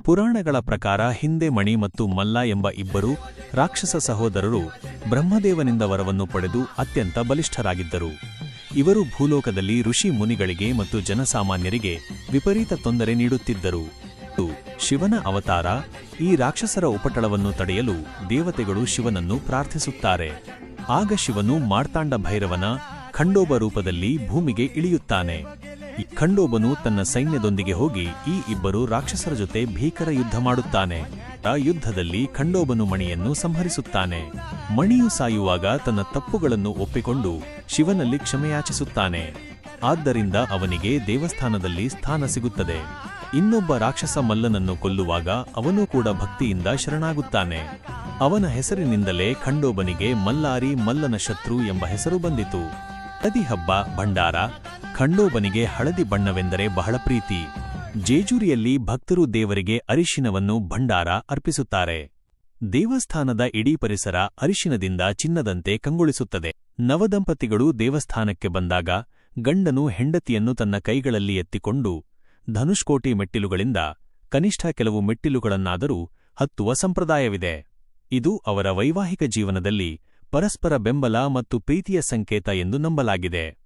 ಪುರಾಣಗಳ ಪ್ರಕಾರ ಹಿಂದೆ ಮಣಿ ಮತ್ತು ಮಲ್ಲ ಎಂಬ ಇಬ್ಬರು ರಾಕ್ಷಸ ಸಹೋದರರು ಬ್ರಹ್ಮದೇವನಿಂದ ವರವನ್ನು ಪಡೆದು ಅತ್ಯಂತ ಬಲಿಷ್ಠರಾಗಿದ್ದರು. ಇವರು ಭೂಲೋಕದಲ್ಲಿ ಋಷಿ ಮುನಿಗಳಿಗೆ ಮತ್ತು ಜನಸಾಮಾನ್ಯರಿಗೆ ವಿಪರೀತ ತೊಂದರೆ ನೀಡುತ್ತಿದ್ದರು. ಶಿವನ ಅವತಾರ. ಈ ರಾಕ್ಷಸರ ಉಪಟಳವನ್ನು ತಡೆಯಲು ದೇವತೆಗಳು ಶಿವನನ್ನು ಪ್ರಾರ್ಥಿಸುತ್ತಾರೆ. ಆಗ ಶಿವನು ಮಾರ್ತಾಂಡ ಭೈರವನ ಖಂಡೋಬ ರೂಪದಲ್ಲಿ ಭೂಮಿಗೆ ಇಳಿಯುತ್ತಾನೆ. ಈ ಖಂಡೋಬನು ತನ್ನ ಸೈನ್ಯದೊಂದಿಗೆ ಹೋಗಿ ಈ ಇಬ್ಬರು ರಾಕ್ಷಸರ ಜೊತೆ ಭೀಕರ ಯುದ್ಧ ಮಾಡುತ್ತಾನೆ. ಆ ಯುದ್ಧದಲ್ಲಿ ಖಂಡೋಬನು ಮಣಿಯನ್ನು ಸಂಹರಿಸುತ್ತಾನೆ. ಮಣಿಯು ಸಾಯುವಾಗ ತನ್ನ ತಪ್ಪುಗಳನ್ನು ಒಪ್ಪಿಕೊಂಡು ಶಿವನಲ್ಲಿ ಕ್ಷಮೆಯಾಚಿಸುತ್ತಾನೆ. ಆದ್ದರಿಂದ ಅವನಿಗೆ ದೇವಸ್ಥಾನದಲ್ಲಿ ಸ್ಥಾನ ಸಿಗುತ್ತದೆ. ಇನ್ನೊಬ್ಬ ರಾಕ್ಷಸ ಮಲ್ಲನನ್ನು ಕೊಲ್ಲುವಾಗ ಅವನೂ ಕೂಡ ಭಕ್ತಿಯಿಂದ ಶರಣಾಗುತ್ತಾನೆ. ಅವನ ಹೆಸರಿನಿಂದಲೇ ಖಂಡೋಬನಿಗೆ ಮಲ್ಲಾರಿ ಮಲ್ಲನ ಶತ್ರು ಎಂಬ ಹೆಸರು ಬಂದಿತು. ಹಳದಿ ಹಬ್ಬ ಭಂಡಾರ. ಖಂಡೋಬನಿಗೆ ಹಳದಿ ಬಣ್ಣವೆಂದರೆ ಬಹಳ ಪ್ರೀತಿ. ಜೇಜೂರಿಯಲ್ಲಿ ಭಕ್ತರು ದೇವರಿಗೆ ಅರಿಶಿನವನ್ನು ಭಂಡಾರ ಅರ್ಪಿಸುತ್ತಾರೆ. ದೇವಸ್ಥಾನದ ಇಡೀ ಪರಿಸರ ಅರಿಶಿನದಿಂದ ಚಿನ್ನದಂತೆ ಕಂಗೊಳಿಸುತ್ತದೆ. ನವದಂಪತಿಗಳು ದೇವಸ್ಥಾನಕ್ಕೆ ಬಂದಾಗ ಗಂಡನು ಹೆಂಡತಿಯನ್ನು ತನ್ನ ಕೈಗಳಲ್ಲಿ ಎತ್ತಿಕೊಂಡು ಧನುಷ್ಕೋಟಿ ಮೆಟ್ಟಿಲುಗಳಿಂದ ಕನಿಷ್ಠ ಕೆಲವು ಮೆಟ್ಟಿಲುಗಳನ್ನಾದರೂ ಹತ್ತುವ ಸಂಪ್ರದಾಯವಿದೆ. ಇದು ಅವರ ವೈವಾಹಿಕ ಜೀವನದಲ್ಲಿ ಪರಸ್ಪರ ಬೆಂಬಲ ಮತ್ತು ಪ್ರೀತಿಯ ಸಂಕೇತ ಎಂದು ನಂಬಲಾಗಿದೆ.